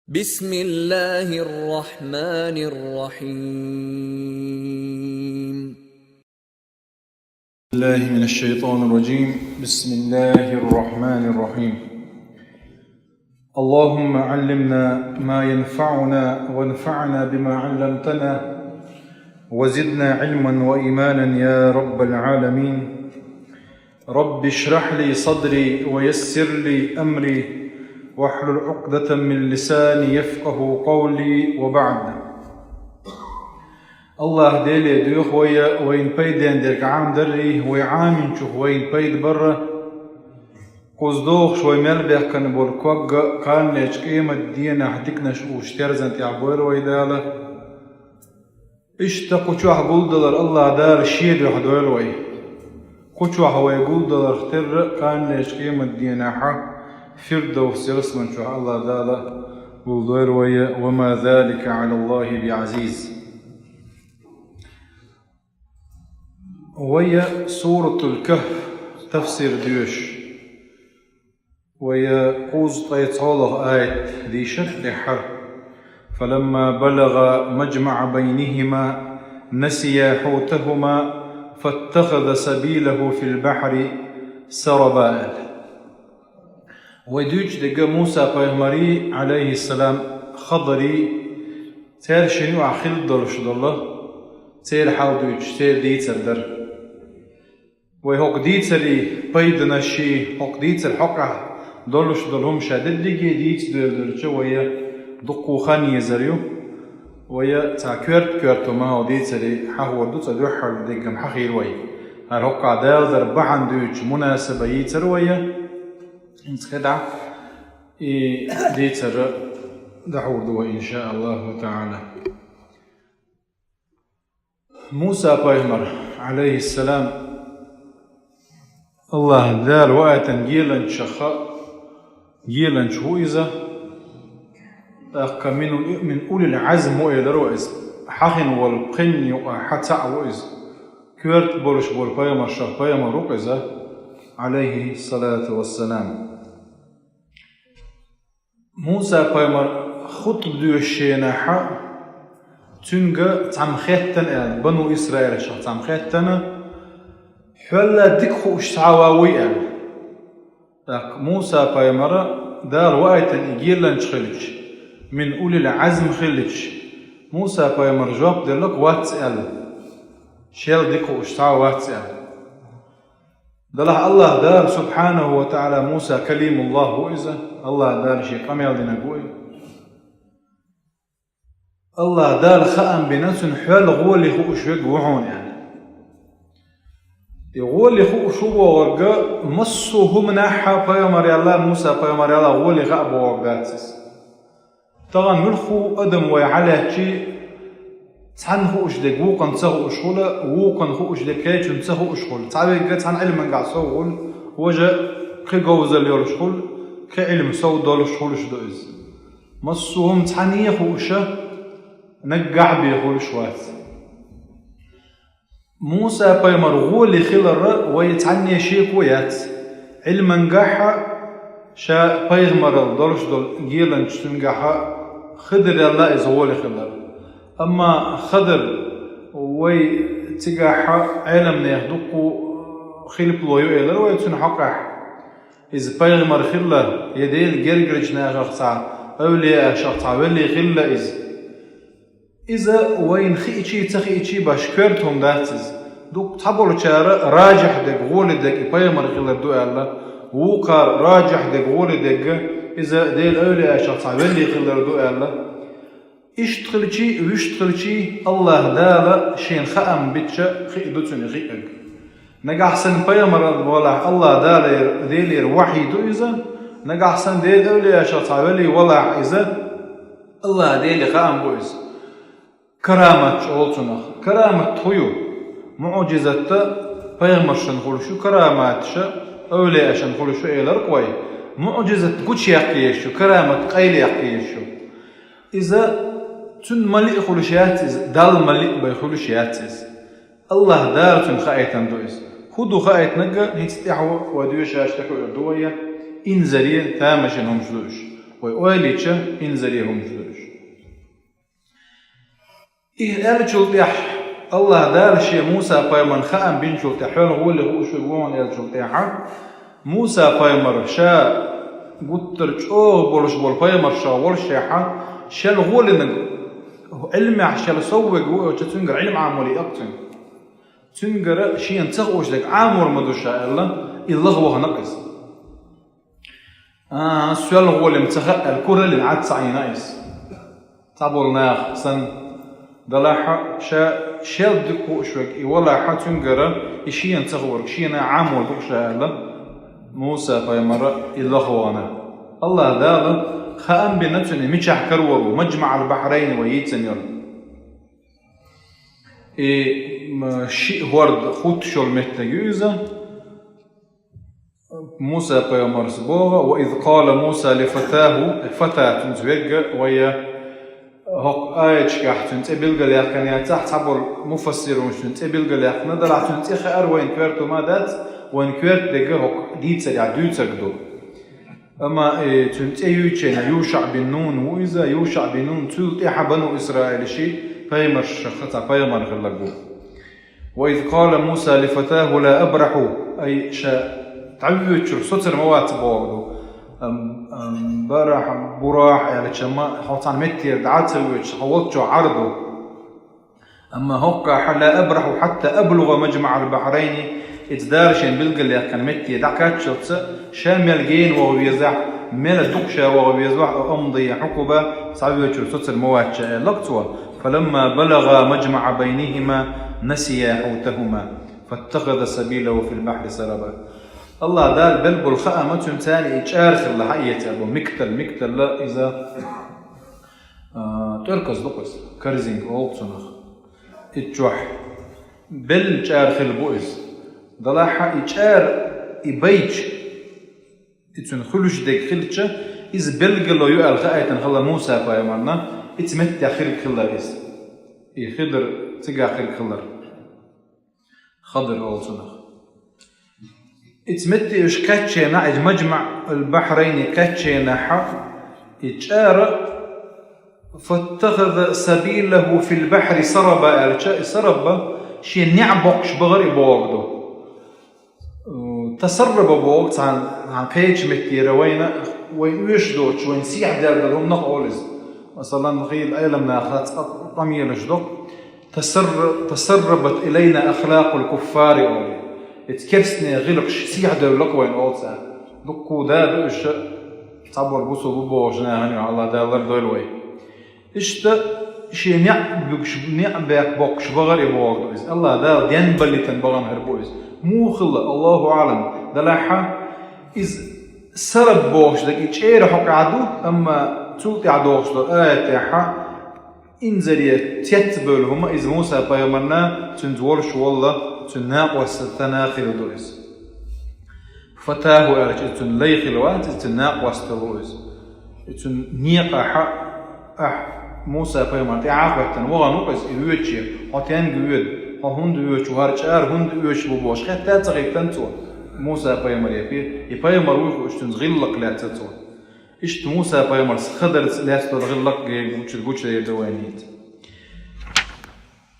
بسم الله الرحمن الرحيم. الله من الشيطان الرجيم. بسم الله الرحمن الرحيم. اللهم علمنا ما ينفعنا وانفعنا بما علمتنا وزدنا علما وإيمانا يا رب العالمين. رب اشرح لي صدري ويسر لي أمري واحلل عقدة من لساني يفقه قولي وبعد. الله ديلي دوخ وين بيدين ديرك عام دري ويعامن شوف وين بيد برا قصدوخ شوي ملبح كان بولكوغ كان ليش قيمة دينا حديكنا وشترزن تعبوير ويدالا اشتقوا شوح قول دولار الله دار شيد وحدوير وي قوشوح ويقول دولار اختر كان ليش قيمة دينا حق فردوس يرسمن شو الله دالا والدير وما ذلك على الله بعزيز. ويا سورة الكهف تفسير ديوش ويا قوز طيطالة آية دي شرحة فلما بلغ مجمع بينهما نسيا حوتهما فاتخذ سبيله في البحر سربا. ويدوج دقا موسى بيغمري عليه السلام خضري تير شنو عخيل درش الله تير حاودوج تير ديتر در ويهوك ديتري بيدنا شي هوك ديتر حقه دولش دولهم شادد لقي ديت درجة ويا دقو خاني يزريو ويا تا كورت وما هو ديتري حهو دوتا دوحر دقم حخير وي هالهوك عدال در بعن دوج مناسبة يتر ويا انت خدع ديتر دحور دوا إن شاء الله تعالى. موسى بيغمر عليه السلام الله دال وقتا جيلا شخاء جيلا شويزة من أولي العزم وإلى رؤيز حخن والقن وحتى وإز كورت بولش بول بيغمر شخ بيغمر رؤيزة عليه الصلاة والسلام. موسى بيغمر خطب دوشينا حق تنجا تعمخيتنا بنو إسرائيل شخ تعمخيتنا حولا ديكو اشتعواوي موسى بيغمر دار وقتا إجيلا نشخلج من أولي العزم خلج موسى بيغمر جواب دلوك واتسأل شيل ديكو اشتعوا واتسأل دلح الله دار سبحانه وتعالى موسى كليم الله وإذا الله دار شيء قميل دينا قوي الله دار خأم بنفس حول غولي خو شوك وحون يعني غولي خو شو ورقا مصو هم ناحا بيامر الله موسى بيامر الله غولي غأب ورقاتس طبعا ملخو أدم ويعلى شيء تحن خو أشدك وقن تسهو أشخوله وقن خو أشدك كيش تسهو أشخول تعبي قد تحن علم قاعد سوول وجه كي جوز اللي أشخول كعلم سو دول أشخول شدوز مصوهم تحنيه خو أشه نقع بيخول شوات موسى بيمر غولي خلر ويتعني شيء كويات علم قاحة شا بيمر دولش دول جيلن تنقاحة خدر الله إذا غولي خلر أما خضر وي تجاح علم يخدقوا خلب لويو إلى ويتون حقه إذا بيغمر خلا يدين جرجرج ناقصا أولي شقطع ولي خلا إذا وين خيتشي تخيتشي باشكرتهم داتز دوك تحبوا شارع راجح دق غول دق بيغمر خلا دو الله وقار راجح دق غول دق إذا ديل أولي شقطع ولي خلا دو الله اشتغلشي ويشتغلشي الله دالا شين خأم بيتشا خيدوتني خيئك نجا حسن بيامر ولا الله دالا ديلير وحي دويزا نجا حسن ديل أولي شطاولي ولا إذا الله ديلي خأم بويز كرامة شغلتنا كرامة طيو معجزة بيامر شنخلشو كرامات شا أولي شنخلشو إيلر قوي معجزة قوش يقيشو كرامة قيل يقيشو إذا تن ملئ خلشياتز دال ملئ بخلشياتز الله دار تن خايتن دويس خدو خايت نجا هيتستحوا ودوش اشتكوا دويا إنزلية تامشنهم شلوش ويقوليش إنزليهم جدوش إيه شلتيح الله دار شيء موسى بايمر خام بين شلتيح هو اللي هو شو يقولون شلتيح موسى بايمر شا قلت بولش بول بايمر شا ورشيحة شال غول إنه علم عشان سوى جوا تنقر علم عامولي أكتر تنقر شيء انتقوش لك عامور مدوشة إلا هو نقص السؤال هو اللي متخ الكرة اللي عاد سعينايس تعبولنا سن دلاحة شال دكو شوك ولا حتنقر شيء انتقور شيء عامور بوشة موسى بايمر إلا هو أنا الله دال خام بنتني مشح كرورو مجمع البحرين ويتنير شيء ورد خود شول متجوزة موسى بيامر سبوغا وإذ قال موسى لفتاه فتاة تنزوج ويا هق آيش كحتن تبيل قليق كان يتحت عبر مفسرون شن تبيل قليق ندر عتن تخير وين كيرتو مادات وين كيرت دقة هق ديت سريع دوت سجدو أما تنتيجين يوشع بن نون وإذا يوشع بن نون تلتح بنو إسرائيل شيء فيمر شخصا فيمر خلقو وإذ قال موسى لفتاه لا أبرح أي شاء تعويتشر سطر موات بوغدو برح براح يعني شما حوطان متير دعات سويتش حوطشو عرضو أما هقا لا أبرح حتى أبلغ مجمع البحرين إتدارشين بالقليق كان متي دعكات شوتس شامل جين وغبيزح مال الدقشة وغبيزح أمضي حقبة سعويتشر سطر موات لقطوا فلما بلغ مجمع بينهما نسي حوتهما فاتخذ سبيله في البحر سربا الله دال بلبل خامة تاني اتشارخ اللحية أبو مكتل لا إذا تركز دقس كرزينج أولتسونخ اتجوح بل اتشارخ البؤس دلاحة اتشار إبيج اتسون خلوش ديك خلتشة إذ بلقلو يؤل خاية خلا موسى بايمارنا اتمتع خلق خلر إس خضر تقع خلق خلر خضر أولتسونخ اتمتع إش كاتشينا مجمع البحرين كاتشينا حق اتشار فاتخذ سبيله في البحر سربا سربا شي نعبقش بغري بوغدو تسرب بوغد عن قيتش متيرا وين يشدوش وين سيح دارهم نقولز مثلا خيل ايلمنا اخلاق طميل جدو تسربت الينا اخلاق الكفار اولي اتكرسني غلقش سيح دارلك وين اوتسا دكو دادش تعبر بوسو بوجنا هني على دالر دولوي اشتا شي نعبك بوكش بغري بوغدو الله دا دين بلي تنبغن هربويز مو خلا الله اعلم دلاحه از سرب بوش دك اتشير حق عدو اما تولتي عدوش دو اتاحه انزليه تتبل هما از موسى بايمرنا تنزورش والله تناقوس التناخل دويس فتاه على تن ليخلوات تناقوس تلويس تن نيقا حق موسى بايمر تعاقبتن وغنوقس يوتشي هاتين جود هوند يوتش وهرچار هوند يوتش بوش حتى تغيبتنتو موسى بايمر يبي بايمر وش تنغلق لا تتو ايش موسى بايمر خضر لا تغلق جوتش يدوانيت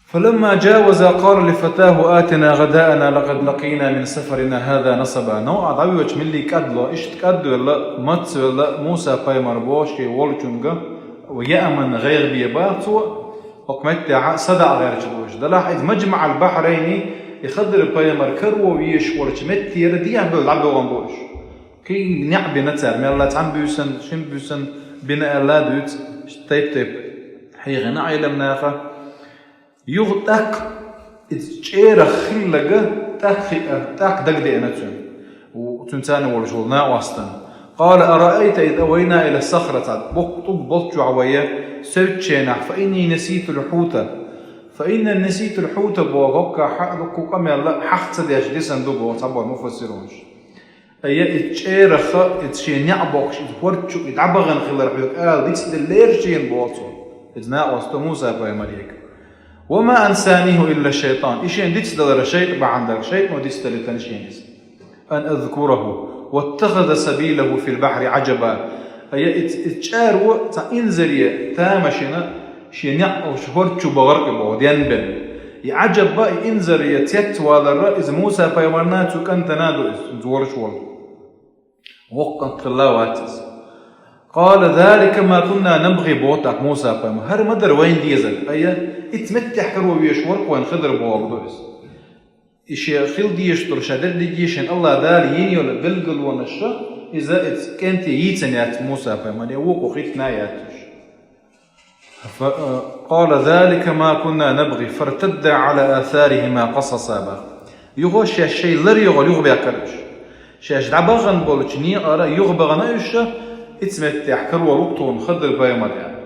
فلما جاوز قال لفتاه آتنا غداءنا لقد لقينا من سفرنا هذا نصبا نوع ضويش ملي كدلو ايش تكدو ولا مات ولا موسى بايمر بوشي ولچونغا ويأمن غير بيباتو حكمت صدع غير جدوش دلاحظ مجمع البحرين يخضر بايمر كرو ويش ورش متي يردي عبد غنبوش كي نعبي نتر من الله تعم بيسن شم بيسن بناء الله دوت تيب حي غنا علمنا يغتك تشير خلقه تاك دقدي نتن وتنتاني ورجولنا واسطن قال أرأيت إذ أوينا إلى الصخرة بقطب عوية سوتشينا فإني نسيت الحوت فإن نسيت الحوت بوغوكا حقك كما حقت ديش دي صندوق وطبعا مفسرونش أي اتشيرخ اتشين يعبوكش اتورتشو اتعبغن خلال حيوك ديس دليرشين بوطو اتناء واسطو موسى بايماليك وما أنسانيه إلا الشيطان إيشين ديس دلر الشيط بعندك شيط وديس دلتنشينيس أن أذكره واتخذ سبيله في البحر عجبا هي اتشارو تا إنزرية تامشنا شينيع أو شهور تشوبغرق بوديان بل يعجب بقى إنزرية تيتوال الرئيس موسى بيمرناتو كان تنادو زور شوال وقت خلاواتس قال ذلك ما كنا نبغي بوتك موسى بيمر هر مدر وين ديزل أي اتمتح كرو بيشورك وين خضر بوغدوس إشي خيل ديشتر شدد ديشن الله دال ينيول بلقل ونشا إذا كانت يتنيات موسى بيمر يوقو خيتنا ياتش قال ذلك ما كنا نبغي فارتد على آثارهما قصصا يغوش الشيء لر يغل يغبي كرش شاش دعبغن بولش ني أرى يغبغن إيش اتمت يحكر وروبتون خدر بايمر يعني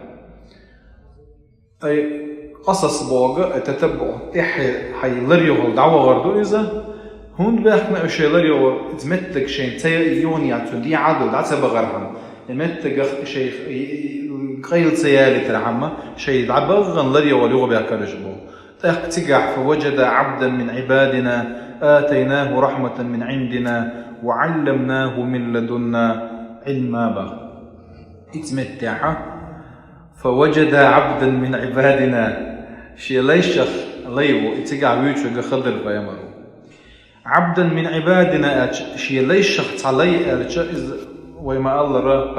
أي قصص بوغ تتبع حي لر يغل دعوة غردو إذا هون باخنا إيش لر يغل اتمتك شيء تي يوني عتودي عدو دعسة بغرهم اتمتك شيء قيل سيالي ترحمه شيء عبغن لري ولغة بأكرجبه تقتقع فوجد عبدا من عبادنا آتيناه رحمة من عندنا وعلمناه من لدنا علما بغ اتمتع فوجد عبدا من عبادنا شيء ليشخ ليبو اتقع ويوشو خضر بيمرو عبدا من عبادنا شيء ليشخ تعلي أرجع ويما الله را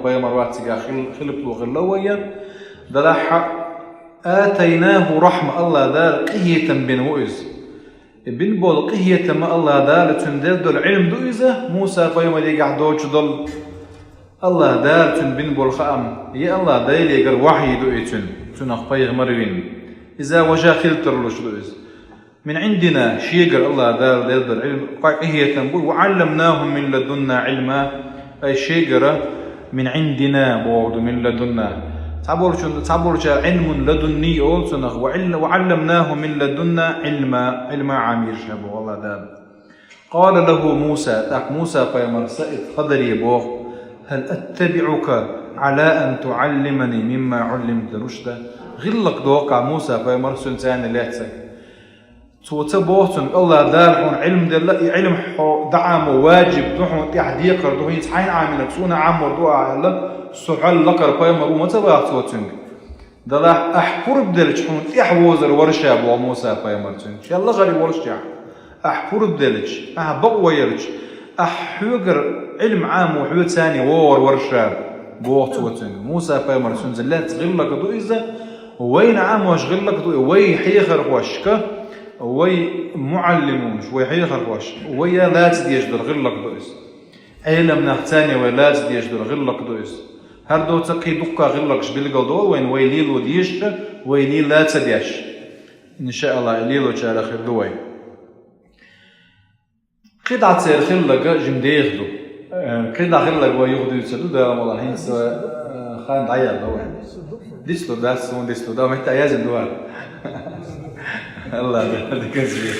بيمر واتقا خلبلو غلويا دلاح آتيناه رحمة الله دار قهية بن وئز بن بول قهية ما الله دار تندل دول علم دوئزة موسى بيمر يقع دوش دول الله دار تن بن بول خام يا الله دايل يقر وحي دوئتن تنخ بيغمر وين إذا وجا خلترلوش دوئز من عندنا شيقر الله دار دول علم قهية بول وعلمناهم من لدنا علما أي شيء من عندنا بعد من لدنا تعبرش علم لدني أولسنخ وعلمناه من لدنا علم عامير شابه والله داب قال له موسى تاك موسى فيمر سئت قدري بوغ هل أتبعك على أن تعلمني مما علمت رشدا غلق دوقع موسى فيمر سنتان لاتسك توتبوتن الله دارحون علم دل علم دعم واجب تحون تحديق ردوه يتحين عاملك سونا عمر دعاء الله سحل لقر بيمر ومتبع توتن دلا أحفر بدلج حون تحوزر ورشا بو موسى بيمر تن شاء الله غريب ورشا أحفر بدلج أحبق يرج أحوجر علم عام وحوت ثاني ورشا بو توتن موسى بيمر تن زلات غلق دو إذا وين عام واش غلق دو وين حيخر واشكا وي معلمون شوي حيخر واش ويا لا تديجدر غلق دويس علم نحتاني ولا تديجدر غلق دويس هر دو تقي دقة غلقش بالقلدو وين ويليلو ديجدر ويليل لا تديش إن شاء الله ليلو جال خير دوي قطعة سير خلق جمديخدو قطعة خلق ويغدو يتسدو دا والله هين سوا خان عيال دوي ديستو داس ون ديستو دا محتاج يازن دوار الله ده كان سبيل